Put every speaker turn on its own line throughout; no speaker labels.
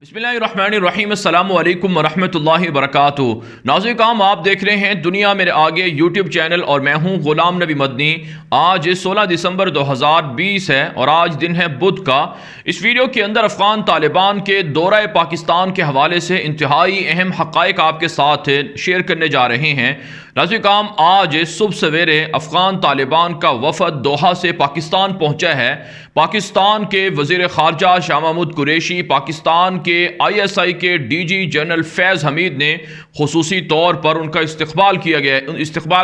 बिस्मिल्लाहिर्रहमानिर्रहीम अस्सलामु अलैकुम वरहमतुल्लाहि वबरकातुहू। नाज़रीन काम आप देख रहे हैं दुनिया मेरे आगे यूट्यूब चैनल और मैं हूं गुलाम नबी मदनी। आज 16 दिसंबर 2020 है और आज दिन है बुध का। इस वीडियो के अंदर अफ़गान तालिबान के दौरा पाकिस्तान के हवाले से इंतहाई अहम हक़ाइक़ आपके साथ शेयर करने जा रहे हैं। नाज़रीन काम आज सुबह सवेरे अफ़गान तालिबान का वफ़द दोहा से पाकिस्तान पहुँचा है। पाकिस्तान के वज़ीर ख़ारजा शाह महमूद कुरैशी, पाकिस्तान के ISI के DG जनरल फैज़ हमीद ने खुसूसी तौर पर उनका इस्तकबाल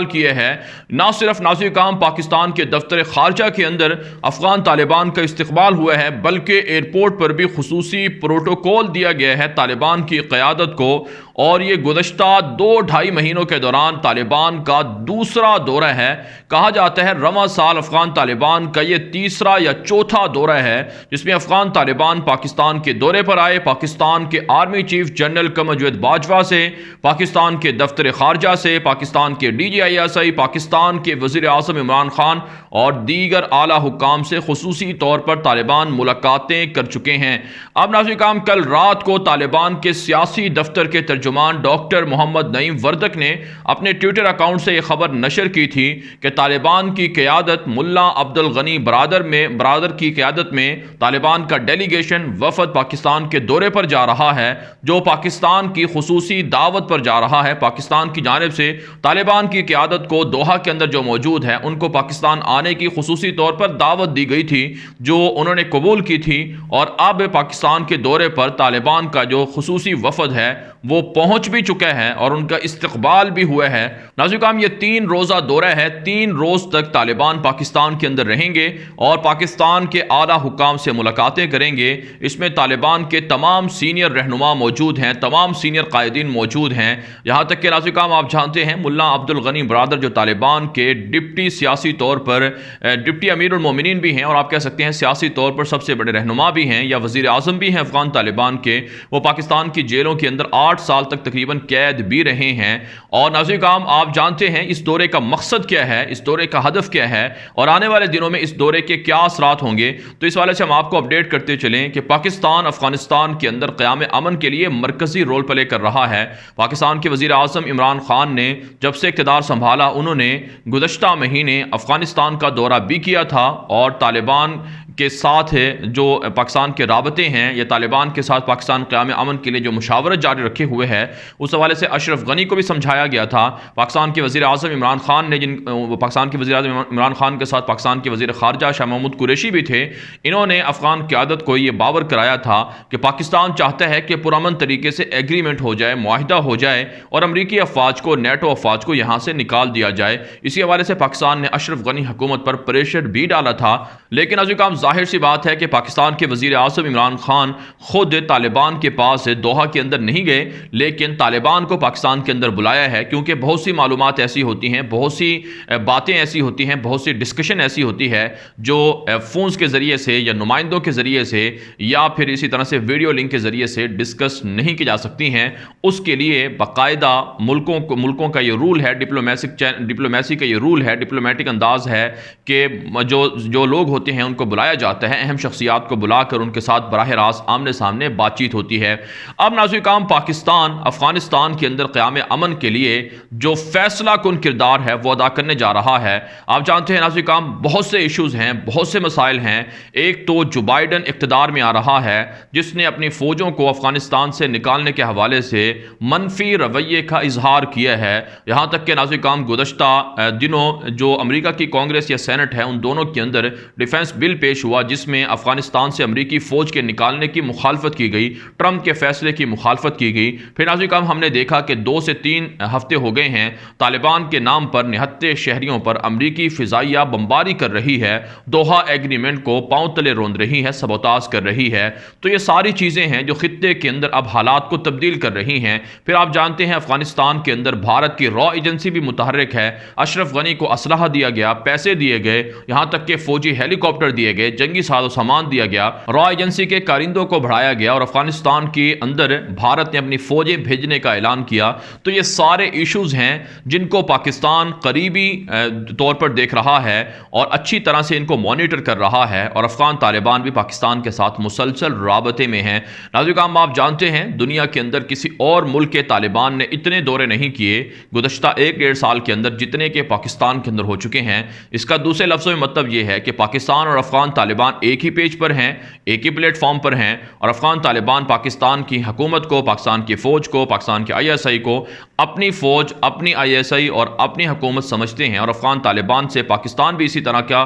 किया है। ना सिर्फ नाज़रीन काम पाकिस्तान के दफ्तर ख़ारजा के अंदर अफ़गान तालिबान का इस्तकबाल हुआ है, बल्कि एयरपोर्ट पर भी खुसूसी प्रोटोकॉल दिया गया है तालिबान की क़यादत को। और ये गुज़श्ता 2-2.5 महीनों के दौरान तालिबान का दूसरा दौरा है। कहा जाता है रवां साल अफ़गान तालिबान का ये तीसरा या चौथा दौरा है जिसमें अफ़गान तालिबान पाकिस्तान के दौरे पर आए। पाकिस्तान के आर्मी चीफ जनरल क़मर जवेद बाजवा से, पाकिस्तान के दफ्तर ख़ारजा से, पाकिस्तान के DG ISI, पाकिस्तान के वज़ीर आज़म इमरान खान और दीगर आला हुक्काम से खुसूसी तौर पर तालिबान मुलाकातें कर चुके हैं। अब नाज़रीन काम कल रात को तालिबान के सियासी दफ्तर के तर्जुमान डॉक्टर मोहम्मद नईम वर्दक ने अपने ट्विटर अकाउंट से यह खबर नशर की थी कि तालिबान की क़यादत मुल्ला अब्दुल गनी बरादर की क़यादत में तालिबान का डेलीगेशन वफ़द पाकिस्तान के दौरे पर जा रहा है, जो पाकिस्तान की खुसूसी दावत पर जा रहा है। पाकिस्तान की जानिब से तालिबान की क़यादत को दोहा के अंदर जो मौजूद है उनको पाकिस्तान आने की खुसूसी तौर पर दावत दी गई थी, जो उन्होंने कबूल की थी। और अब पाकिस्तान के दौरे पर तालिबान का जो खुसूसी वफ़द है वो पहुंच भी चुका है और उनका इस्तकबाल भी हुआ है। नाज़रीन काम ये 3 रोज़ा दौरा है। 3 रोज़ तक तालिबान पाकिस्तान के अंदर रहेंगे और पाकिस्तान के आला हुक्काम से मुलाकातें करेंगे। इसमें तालिबान के तमाम सीनियर रहनुमा मौजूद हैं, तमाम सीनियर कायदीन मौजूद हैं। यहाँ तक कि नाज़रीन काम आप जानते हैं मुल्ला अब्दुल गनी बरादर जो तालिबान के डिप्टी सियासी तौर पर डिप्टी अमीरुल मोमिनीन भी हैं और आप कह सकते हैं सियासी तौर पर सबसे बड़े रहनुमा भी हैं या वज़ीर आज़म भी हैं अफ़गान तालिबान के। वो पाकिस्तान की जेलों के अंदर 8 साल तक तकरीबन कैद भी रहे हैं। और नाज़रीन काम आप जानते हैं इस दौरे का मकसद क्या है, इस दौरे का हदफ क्या है और आने वाले दिनों में इस दौरे के क्या असरात होंगे। तो इस वाले से हम आपको अपडेट करते चलें कि पाकिस्तान अफगानिस्तान के अंदर क़याम अमन के लिए मरकज़ी रोल प्ले कर रहा है। पाकिस्तान के वज़ीर आज़म इमरान खान ने जब से इक़्तिदार संभाला उन्होंने गुज़श्ता महीने अफगानिस्तान का दौरा भी किया था और तालिबान के साथ जो पाकिस्तान के राबते हैं या तालिबान के साथ पाकिस्तान क़याम अमन के लिए जो मुशावरत जारी रखे हुए है उस हवाले से अशरफ गनी को भी समझाया गया था। पाकिस्तान के वज़ीर आज़म इमरान खान ने पाकिस्तान के वज़ीर आज़म इमरान खान के साथ पाकिस्तान के वज़ीर ख़ारजा शाह महमूद कुरैशी भी थे। इन्होंने अफ़गान क़यादत को ये बावर कराया था कि पाकिस्तान चाहता है कि पुरअमन तरीके से एग्रीमेंट हो जाए, मुआहिदा हो जाए और अमरीकी अफवाज को, नेटो अफवाज को यहाँ से निकाल दिया जाए। इसी हवाले से पाकिस्तान ने अशरफ गनी हुकूमत पर प्रेशर भी डाला था। लेकिन अज़ीज़ काम जाहिर सी बात है कि पाकिस्तान के वज़ीर आज़म इमरान खान खुद तालिबान के पास दोहा के अंदर नहीं गए, लेकिन तालिबान को पाकिस्तान के अंदर बुलाया है क्योंकि बहुत सी मालूमात ऐसी होती हैं, बहुत सी बातें ऐसी होती हैं, बहुत सी डिस्कशन ऐसी होती है जो फ़ोन्स के ज़रिए से या नुमाइंदों के ज़रिए से या फिर इसी तरह से वीडियो लिंक के ज़रिए से डिस्कस नहीं की जा सकती हैं। उसके लिए बाकायदा मुल्कों का ये रूल है, डिप्लोमेसी का ये रूल है, डिप्लोमेटिक अंदाज़ है कि जो लोग होते हैं उनको बुलाया जाता है, अहम शख्सियात को बुलाकर उनके साथ बराह रास्त आमने सामने बातचीत होती है। अब नाज़रीन काम पाकिस्तान अफगानिस्तान के अंदर क़याम अमन के लिए जो फैसला कुन किरदार है वो अदा करने जा रहा है। आप जानते हैं नाज़रीन काम बहुत से इश्यूज़ हैं, बहुत से मसाइल हैं। एक तो जो बाइडन इक़्तिदार में आ रहा है जिसने अपनी फ़ौजों को अफगानिस्तान से निकालने के हवाले से मनफी रवैये का इजहार किया है। यहाँ तक कि नाज़रीन काम गुज़श्ता दिनों जो अमरीका की कांग्रेस या सेनेट है उन दोनों के अंदर डिफेंस बिल पेश हुआ जिसमें अफगानिस्तान से अमरीकी फ़ौज के निकालने की मुखालफत की गई, ट्रंप के फैसले की मुखालफत की गई। फिर नाज़रीन काम हमने देखा कि 2 से 3 हफ्ते हो गए हैं तालिबान के नाम पर निहत्ते शहरियों पर अमरीकी फ़िज़ाइया बमबारी कर रही है, दोहा एग्रीमेंट को पांव तले रोंद रही है, सबोताज कर रही है। तो ये सारी चीज़ें हैं जो खित्ते के अंदर अब हालात को तब्दील कर रही हैं। फिर आप जानते हैं अफगानिस्तान के अंदर भारत की रॉ एजेंसी भी मुतहर्रिक है। अशरफ गनी को असलहा दिया गया, पैसे दिए गए, यहाँ तक कि फ़ौजी हेलीकॉप्टर दिए गए जंगी साजो सामान दिया गया, रॉ एजेंसी के कारिंदों को बढ़ाया गया और अफगानिस्तान के अंदर भारत ने अपनी फौजें भेजने का ऐलान किया। तो ये सारे इश्यूज हैं जिनको पाकिस्तान करीबी तौर पर देख रहा है और अच्छी तरह से इनको मॉनिटर कर रहा है, और अफगान तालिबान भी पाकिस्तान के साथ मुसलसल राबते में हैं। नाज़रीन, आप जानते हैं दुनिया के अंदर किसी और मुल्क के तालिबान ने इतने दौरे नहीं किए गुज़श्ता 1-1.5 साल के अंदर जितने के पाकिस्तान के अंदर हो चुके हैं। इसका दूसरे लफ्ज़ों में मतलब यह है कि पाकिस्तान और अफगान तालिबान एक ही पेज पर हैं, एक ही प्लेटफॉर्म पर हैं, और अफगान तालिबान पाकिस्तान की हुकूमत को, पाकिस्तान की फ़ौज को, पाकिस्तान के ISI को अपनी फ़ौज, अपनी ISI और अपनी हुकूमत समझते हैं। और अफगान तालिबान से पाकिस्तान भी इसी तरह का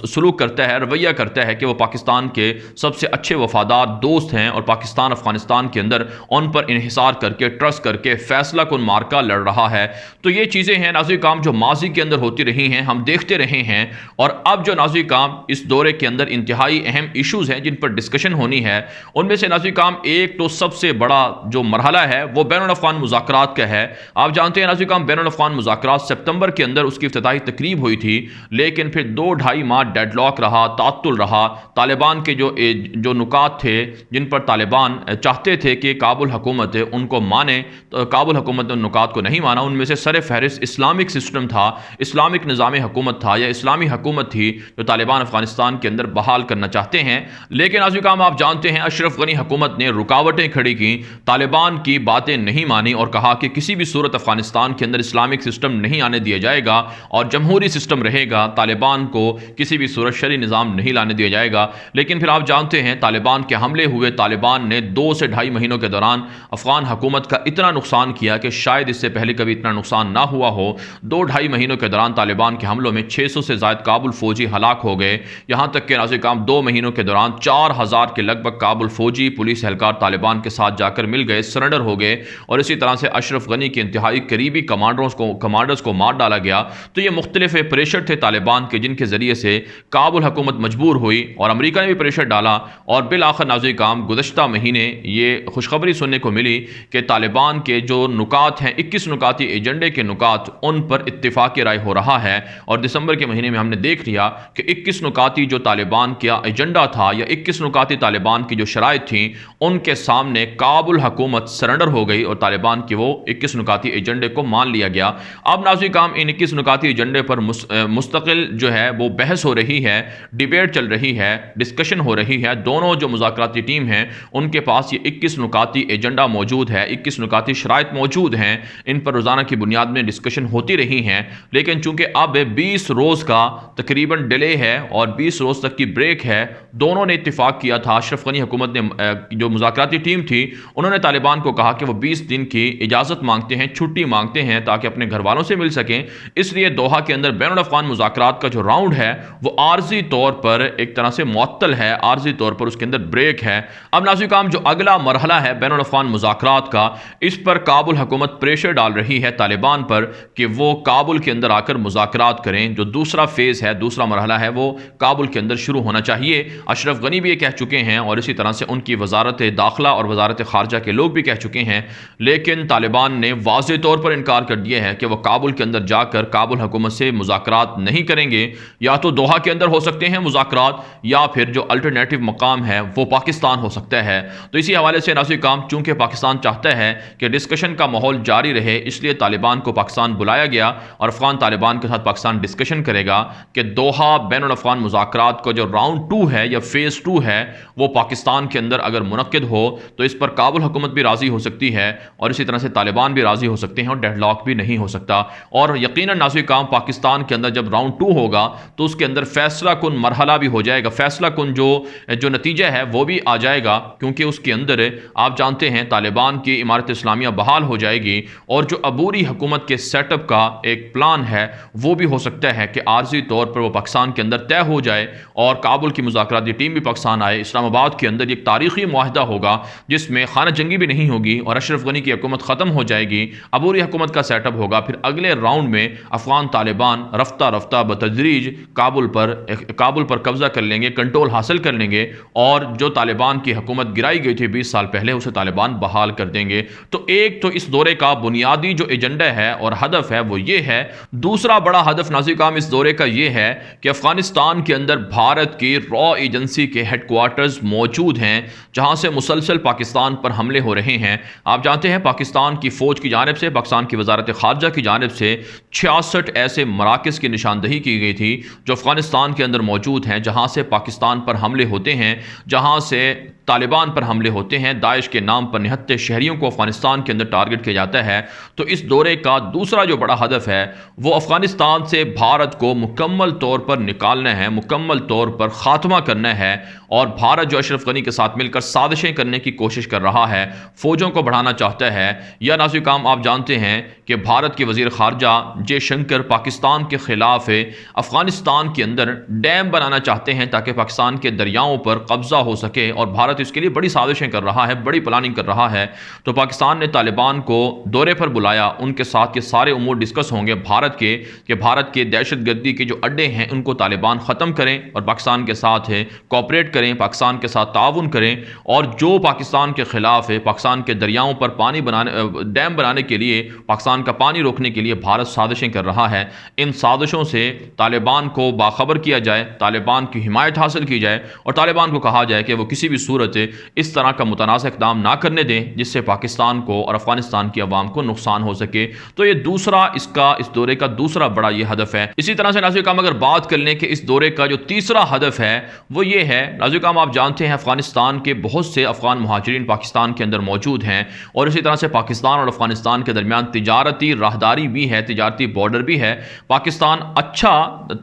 सलूक करता है, रवैया करता है कि वो पाकिस्तान के सबसे अच्छे वफादार दोस्त हैं और पाकिस्तान अफगानिस्तान के अंदर उन पर इन्हिसार करके, ट्रस्ट करके फैसला कुन मार्का लड़ रहा है। तो ये चीज़ें हैं नाज़रीन काम जो माजी के अंदर होती रही हैं, हम देखते रहे हैं, और अब जो नाज़रीन काम इस दौरे के अंदर इंतहाई अहम इशूज़ हैं जिन पर डिस्कशन होनी है, उनमें से नाज़रीन काम एक तो सबसे बड़ा जो मरहला है वो बैनुल-अफ़गान मुज़ाकरात का है। आप जानते हैं नाज़रीन काम बैनुल-अफ़गान मुज़ाकरात सितंबर के अंदर उसकी इफ्तिताही तकरीब हुई थी, लेकिन फिर 2-2.5 माह डेडलॉक रहा, तात्तुल रहा। तालिबान के जो नुकात थे जिन पर तालिबान चाहते थे कि काबुल हुकूमत उनको माने, तो काबुल हुकूमत ने उन नुकात को नहीं माना। उनमें से सर फहरिस्त इस्लामिक सिस्टम था, इस्लामिक निज़ाम हुकूमत था या इस्लामी हुकूमत थी जो तालिबान अफगानिस्तान के अंदर बहाल करना चाहते हैं। लेकिन नाज़रीन काम आप जानते हैं अशरफ गनी हुकूमत ने रुकावटें खड़ी की, तालिबान की बातें नहीं मानी और कहा कि किसी भी सूरत अफगानिस्तान के अंदर इस्लामिक सिस्टम नहीं आने दिया जाएगा और जमहूरी सिस्टम रहेगा, तालिबान को किसी भी सूरत शरी निज़ाम नहीं लाने दिया जाएगा। लेकिन फिर आप जानते हैं तालिबान के हमले हुए, तालिबान ने 2 से 2.5 महीनों के दौरान अफगान हुकूमत का इतना नुकसान किया कि शायद इससे पहले कभी इतना नुकसान ना हुआ हो। 2-2.5 महीनों के दौरान तालिबान के हमलों में 600 से ज़ायद काबुल फौजी हलाक हो गए। यहाँ तक कि नाज़रीन काम 2 महीनों के दौरान 4000 के लगभग काबुल फौजी, पुलिस एहलकार तालिबान के साथ जाकर मिल गए, सरेंडर हो गए, और इसी तरह से अशरफ गनी के इंतहाई करीबी कमांडर्स को मार डाला गया। तो ये मुख्तलिफ प्रेशर थे तालिबान के जिनके ज़रिए से काबुल हुकूमत मजबूर हुई और अमेरिका ने भी प्रेशर डाला, और बिल आखिर नाज़रीन काम गुज़श्ता महीने ये खुशखबरी सुनने को मिली कि तालिबान के जो नुकात हैं, 21 नुकाती एजेंडे के नुकात, उन पर इत्तिफाक़ राय हो रहा है। और दिसंबर के महीने में हमने देख लिया कि 21 नुकाती जो तालिबान का एजेंडा था या 21 नुकाती तालिबान की जो शराइत थी, उनके सामने काबुल हुकूमत सरेंडर हो गई और तालिबान के वो 21 नुकाती एजेंडे को मान लिया गया। अब नाज़रीन काम इन 21 नुकाती एजेंडे पर मुस्तकिल जो है वो बहस हो रही है, डिबेट चल रही है, डिस्कशन हो रही है। दोनों जो मुज़ाकराती टीम हैं उनके पास ये 21 नुकाती एजेंडा मौजूद है, 21 नुकाती शराइत मौजूद हैं, इन पर रोज़ाना की बुनियाद में डिस्कशन होती रही हैं। लेकिन चूंकि अब 20 रोज़ का तकरीबन डिले है और 20 रोज़ तक की ब्रेक है, दोनों ने इत्तिफाक किया था। अशरफ गनी हुकूमत ने जो मुज़ाकराती टीम थी उन्होंने तालिबान को कहा कि वो 20 दिन की इजाज़त मांगते हैं, छुट्टी मांगते हैं ताकि अपने घर वालों से मिल सकें। इसलिए दोहा के अंदर बैनुल-अफ़गान मुज़ाकरात का जो राउंड है वो आर्जी तौर पर एक तरह से मुअत्तल है, आर्जी तौर पर उसके अंदर ब्रेक है। अब नाज़रीन काम जो अगला मरहला है बैनुल-अफ़गान मुज़ाकरात का, इस पर काबुल हुकूमत प्रेशर डाल रही है तालिबान पर कि वो काबुल के अंदर आकर मुज़ाकरात करें। जो दूसरा फेज़ है, दूसरा मरहला है, वो काबुल के अंदर शुरू होना चाहिए। अशरफ गनी भी ये कह चुके हैं और इसी तरह से उनकी वजारत दाखिला और वजारत खारजा के लोग भी कह चुके हैं। लेकिन तालिबान ने वाज़े तौर पर इनकार कर दिया है कि वह काबुल के अंदर जाकर काबुल हुकूमत से मुज़ाकरात नहीं करेंगे। या तो दोहा के अंदर हो सकते हैं मुज़ाकरात, या फिर जो अल्टरनेटिव मकाम है वो पाकिस्तान हो सकता है। तो इसी हवाले से नाज़रीन काम चूँकि पाकिस्तान चाहता है कि डिस्कशन का माहौल जारी रहे, इसलिए तालिबान को पाकिस्तान बुलाया गया और अफ़गान तालिबान के साथ पाकिस्तान डिस्कशन करेगा कि दोहा बैनुल-अफ़गान मुज़ाकरात का जो राउंड 2 है या फेज़ 2 है वो पाकिस्तान के अंदर अगर मुनक्किद हो तो इस पर काबुल हुकूमत भी राज़ी हो सकती है और इसी तरह से तालिबान भी राज़ी हो सकते हैं और डेडलॉक भी नहीं हो सकता। और यकीनन नाज़रीन काम पाकिस्तान के अंदर जब राउंड 2 होगा तो उसके अंदर फैसला कुन मरहला भी हो जाएगा, फैसला कुन जो नतीजा है वो भी आ जाएगा, क्योंकि उसके अंदर आप जानते हैं तालिबान की इमारत इस्लामिया बहाल हो जाएगी और जो अबूरी हुकूमत के सेटअप का एक प्लान है वो भी हो सकता है कि आर्जी तौर पर वो पाकिस्तान के अंदर तय हो जाए और काबुल की मुज़ाकराती टीम भी पाकिस्तान आए। इस्लामाबाद के अंदर एक तारीखी मुआहदा होगा जिसमें खाना जंगी भी नहीं होगी और अशरफ गनी की हुकूमत ख़त्म हो जाएगी, अबूरी हुकूमत का सेटअप होगा। फिर अगले राउंड में अफ़गान तालिबान रफ्ता रफ्ता बतदरीज काबुल पर कब्जा कर लेंगे, कंट्रोल हासिल कर लेंगे और जो तालिबान की हुकूमत गिराई गई थी 20 साल पहले उसे तालिबान बहाल कर देंगे। तो एक तो इस दौरे का बुनियादी जो एजेंडा है और हदफ है वो ये है। दूसरा बड़ा हदफ नाज़रीन काम इस दौरे का ये है कि अफ़गानिस्तान के अंदर अंदर भारत की रॉ एजेंसी के हेडक्वार्टर्स मौजूद हैं, जहां से मुसलसल पाकिस्तान पर हमले हो रहे हैं। आप जानते हैं पाकिस्तान की फ़ौज की जानिब से, पाकिस्तान की वजारत ख़ारजा की जानिब से 66 ऐसे मराकज़ की निशानदही की गई थी जो अफ़गानिस्तान के अंदर मौजूद हैं, जहाँ से पाकिस्तान पर हमले होते हैं, जहाँ से तालिबान पर हमले होते हैं, दाइश के नाम पर निहत्ते शहरियों को अफ़गानिस्तान के अंदर टारगेट किया जाता है। तो इस दौरे का दूसरा जो बड़ा हदफ है वो अफ़गानिस्तान से भारत को मुकम्मल तौर पर निकालना है, मुकम्मल तौर पर ख़ात्मा करना है। और भारत जो अशरफ गनी के साथ मिलकर साजिशें करने की कोशिश कर रहा है, फ़ौजों को बढ़ाना चाहता है। या नाज़िर काम, आप जानते हैं कि भारत के वज़ीर ख़ारजा जयशंकर पाकिस्तान के ख़िलाफ़ अफ़गानिस्तान के अंदर डैम बनाना चाहते हैं ताकि पाकिस्तान के दरियाओं पर कब्ज़ा हो सके, और भारत इसके लिए बड़ी साजिशें कर रहा है, बड़ी प्लानिंग कर रहा है। तो पाकिस्तान ने तालिबान को दौरे पर बुलाया, उनके साथ ये सारे उमूर डिस्कस होंगे भारत के, कि भारत के दहशतगर्दी के जो अड्डे हैं उनको तालिबान ख़त्म करें और पाकिस्तान के साथ कोऑपरेट करें, पाकिस्तान के साथ ताउन करें, और जो पाकिस्तान के ख़िलाफ़ है, पाकिस्तान के दरियाओं पर पानी बनाने, डैम बनाने के लिए, पाकिस्तान का पानी रोकने के लिए भारत साजिशें कर रहा है। इन साजिशों से तालिबान को बाखबर किया जाए, तालिबान की हिमायत हासिल की जाए और तालिबान को कहा जाए कि वो किसी भी सूरत इस तरह का मुतनाज़ इक़दाम ना करने दें जिससे पाकिस्तान को और अफ़गानिस्तान की आवाम को नुकसान हो सके। तो ये दूसरा इस दौरे का दूसरा बड़ा ये हदफ है। इसी तरह से नाज़िर काम, अगर बात कर लें कि इस दौरे का जो तीसरा हदफ है वो ये है, नाज़िर काम आप जानते हैं अफ़गानिस्तान के बहुत से अफ़गान मुहाजिरीन पाकिस्तान के अंदर मौजूद हैं, और इसी तरह से पाकिस्तान और अफ़गानिस्तान के दरमियान तिजारती राहदारी भी है, तिजारती बॉर्डर भी है। पाकिस्तान अच्छा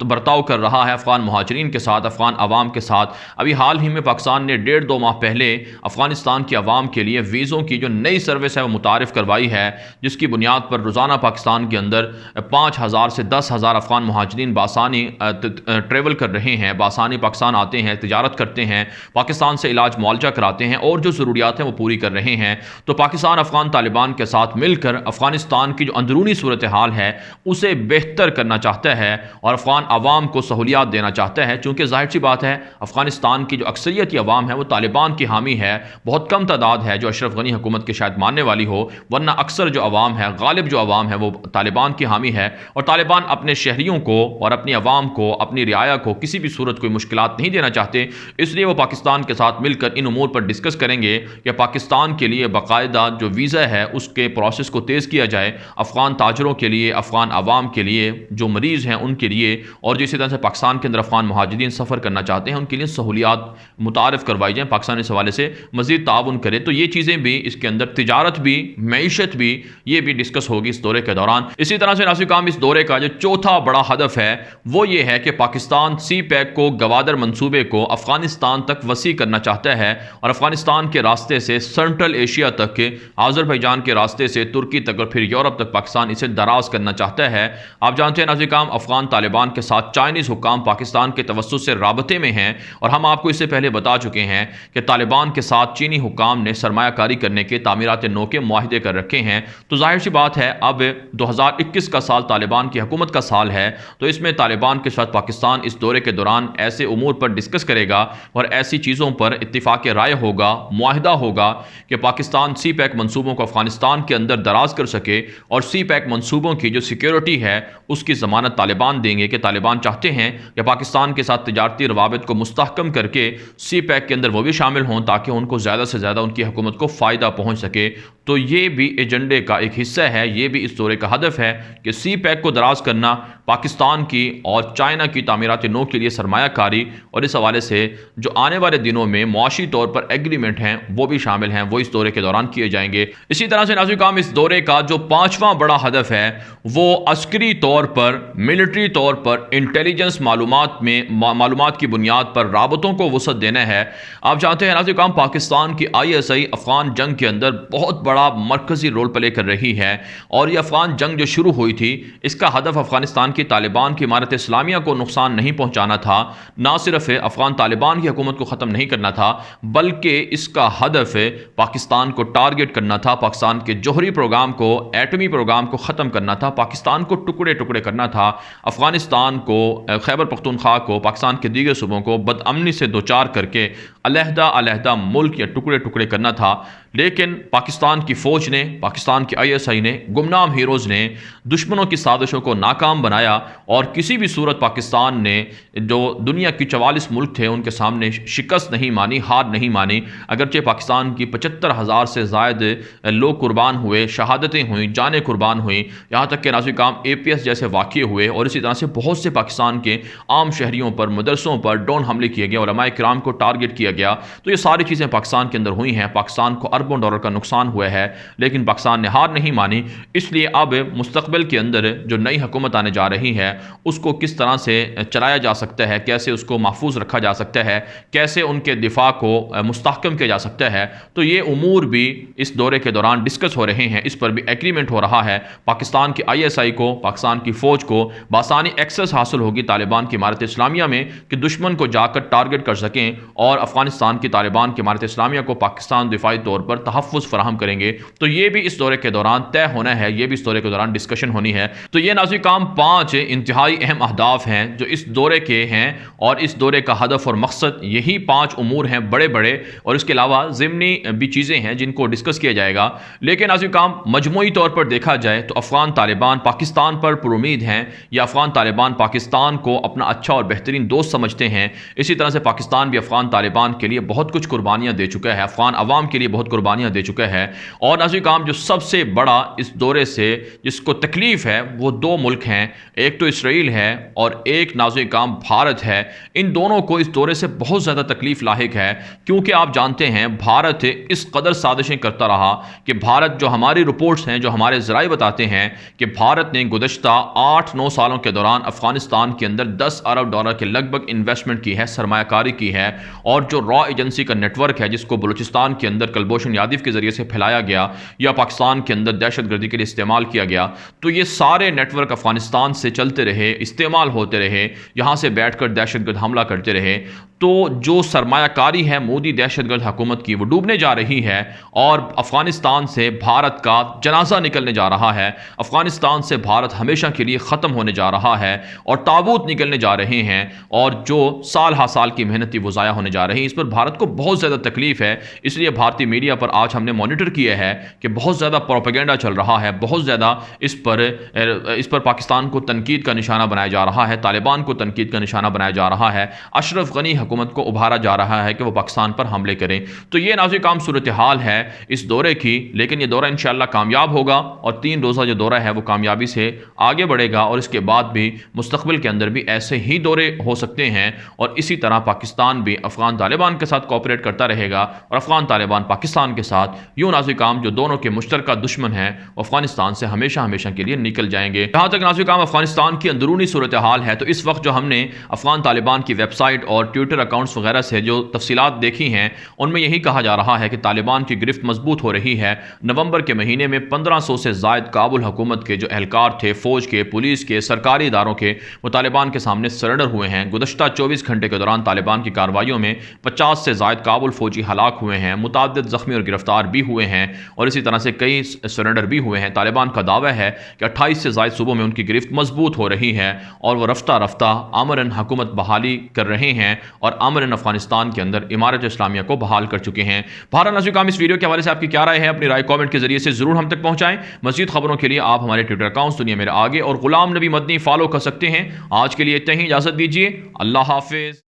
बर्ताव कर रहा है अफ़गान मुहाजिरीन के साथ, अफ़गान आवाम के साथ। अभी हाल ही में पाकिस्तान ने 1.5-2 माह पहले अफ़गानिस्तान की आवाम के लिए वीज़ों की जो नई सर्विस है वो मुतारिफ़ करवाई है, जिसकी बुनियाद पर रोज़ाना पाकिस्तान के अंदर 5,000 से 10,000 अफ़गान मुहाजिरीन बासानी ट्रेवल कर रहे हैं, बासानी पाकिस्तान आते हैं, तिजारत करते हैं, पाकिस्तान से इलाज मुआलजा कराते हैं और जो ज़रूरियात हैं वो पूरी कर रहे हैं। तो पाकिस्तान अफ़गान तालिबान के साथ मिलकर अफ़गानिस्तान की जो अंदरूनी सूरत हाल है उसे बेहतर करना चाहता है और अफ़गान आवाम को सहूलियात देना चाहता है, चूँकि ज़ाहिर सी बात है अफ़गानिस्तान की जो अक्सरियती आवाम है वो तालिबान की हामी है। बहुत कम तादाद है जो अशरफ गनी हुकूमत के शायद मानने वाली हो, वरना अक्सर जो आवाम है, गालिब जो आवाम है वो तालिबान की हामी है। और तालिबान अपने शहरियों को और अपनी आवाम को, अपनी रियाया को किसी भी सूरत कोई मुश्किलात नहीं देना चाहते, इसलिए वो पाकिस्तान के साथ मिलकर इन उमूर पर डिस्कस करेंगे कि पाकिस्तान के लिए बाकायदा जो वीज़ा है उसके प्रोसेस को तेज़ किया जाए, अफ़गान ताजरों के लिए, अफ़गान आवाम के लिए, जो मरीज़ हैं उनके लिए, और जिस तरह से पाकिस्तान के अंदर अफ़गान मुहाजिरीन सफ़र करना चाहते हैं उनके लिए सहूलियात मुतारिफ़ करवाई जाए, पाकिस्तान इस हवाले से मज़ीद ताउन करे। तो ये चीज़ें भी इसके अंदर, तिजारत भी, मईशत भी, ये भी डिस्कस होगी इस दौरे के दौरान। इसी तरह से नाज़िर काम, इस दौरे का जो चौथा बड़ा हदफ है वो ये है कि पाकिस्तान सी पैक को, गवादर मंसूबे को अफ़गानिस्तान तक वसी करना चाहता है और अफ़गानिस्तान के रास्ते से सेंट्रल एशिया तक के, आज़रबैजान के रास्ते से तुर्की तक और फिर यूरोप तक पाकिस्तान इसे दराज करना चाहता है। आप जानते हैं नाज़िर काम, अफ़गान तालिबान के साथ चाइनीज़ हुक्काम पाकिस्तान के तवस्सुत से राबते में हैं, और हम आपको इससे पहले बता चुके हैं कि तालिबान के साथ चीनी हुक्काम ने सरमायाकारी करने के, तामीरात नौ के मुआहिदे कर रखे हैं। तो जाहिर सी बात है अब 2021 का साल तालिबान की हुकूमत का साल है, तो इसमें तालिबान के साथ पाकिस्तान इस दौरे के दौरान ऐसे उमूर पर डिस्कस करेगा और ऐसी चीज़ों पर इत्तिफाक राय होगा, मुआहिदा होगा कि पाकिस्तान सी पैक मनसूबों को अफ़गानिस्तान के अंदर दराज कर सके, और सी पैक मनसूबों की जो सिक्योरिटी है उसकी ज़मानत तालिबान देंगे कि तालिबान चाहते हैं कि पाकिस्तान के साथ तिजारती रवाबित को मुस्तहकम करके सी पैक के अंदर वो भी शामिल हों ताकि उनको ज़्यादा से ज़्यादा उनकी हुकूमत को फ़ायदा पहुँच सके। तो ये भी एजेंडे का एक हिस्सा है, ये भी इस दौरे का हदफ है कि सी पैक को दराज करना, पाकिस्तान की और चाइना की तामीरात नौ के लिए सरमायाकारी, और इस हवाले से जो आने वाले दिनों में मुआशी तौर पर एग्रीमेंट हैं वो भी शामिल हैं, वो इस दौरे के दौरान किए जाएंगे। इसी तरह से नाज़िर काम, इस दौरे का जो पाँचवां बड़ा हदफ है वो अस्करी तौर पर, मिलिट्री तौर पर इंटेलिजेंस मालूमात की बुनियाद पर राबतों को वसअत देना है। आप जानते हैं नाज़िर काम, पाकिस्तान की ISI अफ़गान जंग के अंदर बहुत बड़ा मरकज़ी रोल प्ले कर रही है, और ये अफ़गान जंग जो शुरू हुई थी इसका हदफ अफ़गानिस्तान की तालिबान की इमारत इस्लामिया को नुकसान नहीं पहुँचाना था, ना सिर्फ अफ़गान तालिबान की हुकूमत को ख़त्म नहीं करना था, बल्कि इसका हदफ पाकिस्तान को टारगेट करना था, पाकिस्तान के जोहरी प्रोग्राम को, एटमी प्रोग्राम को ख़त्म करना था, पाकिस्तान को टुकड़े टुकड़े करना था, अफ़गानिस्तान को, खैबर पख्तूनख्वा को, पाकिस्तान के दीगर सूबों को बदअमनी से दो चार करके अलहदा अलहदा मुल्क या टुकड़े टुकड़े करना था। लेकिन पाकिस्तान की फ़ौज ने, पाकिस्तान की ISI ने, गुमनाम हीरोज़ ने दुश्मनों की साजिशों को नाकाम बनाया और किसी भी सूरत पाकिस्तान ने जो दुनिया की 44 मुल्क थे उनके सामने शिकस्त नहीं मानी, हार नहीं मानी। अगरचे पाकिस्तान की 75,000 से ज़ायद लोग कुर्बान हुए, शहादतें हुई, जानें कुर्बान हुई, यहाँ तक कि नाज़िर काम APS जैसे वाक़ये हुए और इसी तरह से बहुत से पाकिस्तान के आम शहरियों पर, मदरसों पर ड्रोन हमले किए गए, उलमाए किराम को टारगेट किया गया। तो ये सारी चीज़ें पाकिस्तान के अंदर हुई हैं। पाकिस्तान को अरबों डॉलर का नुकसान हुआ है, लेकिन पाकिस्तान ने हार नहीं मानी। इसलिए अब मुस्तकबिल के अंदर जो नई हुकूमत आने जा रही है उसको किस तरह से चलाया जा सकता है, कैसे उसको महफूज रखा जा सकता है, कैसे उनके दिफा को मुस्तहकम किया जा सकता है, तो ये उमूर भी इस दौरे के दौरान डिस्कस हो रहे हैं। इस पर भी एग्रीमेंट हो रहा है। पाकिस्तान की ISI को, पाकिस्तान की फ़ौज को बासानी एक्सेस हासिल होगी तालिबान की इमारत इस्लामिया में कि दुश्मन को जाकर टारगेट कर सकें और अफगानिस्तान की तालिबान की इमारत इस्लामिया को पाकिस्तान दिफाई तौर पर तहफ़्फ़ुज़ फराहम करेंगे। तो ये भी इस दौरे के दौरान तय होना है, ये भी इस दौरे के दौरान डिस्कशन होनी है। तो ये नाज़िर काम 5 इंतहाई अहम अहदाफ हैं जो इस दौरे के हैं और इस दौरे का हदफ और मकसद यही 5 उमूर हैं बड़े बड़े, और इसके अलावा ज़िमनी भी चीज़ें हैं जिनको डिस्कस किया जाएगा। लेकिन नाज़िर काम मजमूई तौर पर देखा जाए तो अफ़गान तालिबान पाकिस्तान पर पुरुमीद हैं, या अफ़गान तालिबान पाकिस्तान को अपना अच्छा और बेहतरीन दोस्त समझते हैं। इसी तरह से पाकिस्तान भी अफ़गान तालिबान के लिए बहुत कुछ कुर्बानियाँ दे चुका है, अफ़गान अवाम के लिए बहुत कुर्बानियाँ दे चुका है। और नाज़िर काम जो सबसे बड़ा इस दौरे से जिसको तकलीफ़ है वो 2 मुल्क हैं, एक तो इसराइल है और एक नाज़िर काम भारत है। इन दोनों को इस दौरे से बहुत ज़्यादा तकलीफ़ लाहिक है, क्योंकि आप जानते हैं भारत इस कदर साजिशें करता रहा कि भारत, जो हमारी रिपोर्ट्स हैं, जो हमारे ज़राए बताते हैं कि भारत ने गुज़श्ता 8-9 सालों के दौरान अफ़गानिस्तान के अंदर 10 अरब डॉलर के लगभग इन्वेस्टमेंट की है, सरमायाकारी की है। और जो रॉ एजेंसी का नेटवर्क है जिसको बलूचिस्तान के अंदर कुलभूषण यादव के ज़रिए से फैलाया गया या पाकिस्तान के अंदर दहशतगर्दी के लिए इस्तेमाल किया गया, तो ये सारे नेटवर्क अफ़गानिस्तान से चलते रहे, इस्तेमाल होते रहे, यहाँ से बैठकर दहशतगर्द हमला करते रहे। तो जो सरमायाकारी है मोदी दहशतगर्द हुकूमत की, वो डूबने जा रही है और अफ़गानिस्तान से भारत का जनाजा निकलने जा रहा है। अफ़गानिस्तान से भारत हमेशा के लिए ख़त्म होने जा रहा है और ताबूत निकलने जा रहे हैं, और जो साल हा साल की मेहनत थी वो ज़ाया होने जा रही है। इस पर भारत को बहुत ज़्यादा तकलीफ़ है। इसलिए भारतीय मीडिया पर आज हमने मॉनिटर किया है कि बहुत ज़्यादा प्रोपेगेंडा चल रहा है, बहुत ज़्यादा इस पर पाकिस्तान को तनकीद का निशाना बनाया जा रहा है, तालिबान को तनकीद का निशाना बनाया जा रहा है, अशरफ गनी हुकूमत को उभारा जा रहा है कि वो पाकिस्तान पर हमले करें। तो ये नाज़िर काम सूरत हाल है इस दौरे की। लेकिन ये दौरा इंशाअल्लाह कामयाब होगा और 3 रोज़ा जो दौरा है वो कामयाबी से आगे बढ़ेगा, और इसके बाद भी मुस्तक़बिल के अंदर भी ऐसे ही दौरे हो सकते हैं। और इसी तरह पाकिस्तान भी अफ़गान तालिबान के साथ कोऑपरेट करता रहेगा और अफ़गान तालिबान पाकिस्तान के साथ, यूँ नाज़िर काम जो दोनों के मुश्तरका दुश्मन हैं अफ़गानिस्तान से हमेशा हमेशा के लिए निकल जाएंगे। जहाँ तक नाज़िर काम अफ़गानिस्तान की अंदरूनी सूरत हाल है, तो इस वक्त जो हमने अफ़गान तालिबान की वेबसाइट और ट्विटर अकाउंट्स वगैरह से जो तफसीलात देखी हैं उनमें यही कहा जा रहा है कि तालिबान की गिरफ्त मजबूत हो रही है। नवंबर के महीने में 1500 से ज़ायद काबुल हुकूमत के जो एहलकार थे, फ़ौज के, पुलिस के, सरकारी इदारों के, वो तालिबान के सामने सरेंडर हुए हैं। गुज़श्ता 24 घंटे के दौरान तालिबान की कार्रवाइयों में 50 से ज़ायद काबुल फ़ौजी हलाक हुए हैं, मुतअद्दिद ज़ख्मी और गिरफ्तार भी हुए हैं, और इसी तरह से कई सरेंडर भी हुए हैं। तालिबान का दावा है कि 28 से ज़ायद सूबों में उनकी गिरफ्त मजबूत हो रही है और वो रफ्ता रफ्ता अमरन हुकूमत बहाली कर रहे हैं और अमरन अफगानिस्तान के अंदर इमारत इस्लामिया को बहाल कर चुके हैं। भारत नाज़िर काम इस वीडियो के हवाले से आपकी क्या राय है? अपनी राय कमेंट के जरिए से जरूर हम तक पहुंचाएं। मज़ीद खबरों के लिए आप हमारे ट्विटर अकाउंट दुनिया मेरे आगे और गुलाम नबी मदनी फॉलो कर सकते हैं। आज के लिए इतना ही, इजाज़त दीजिए। अल्लाह हाफिज़।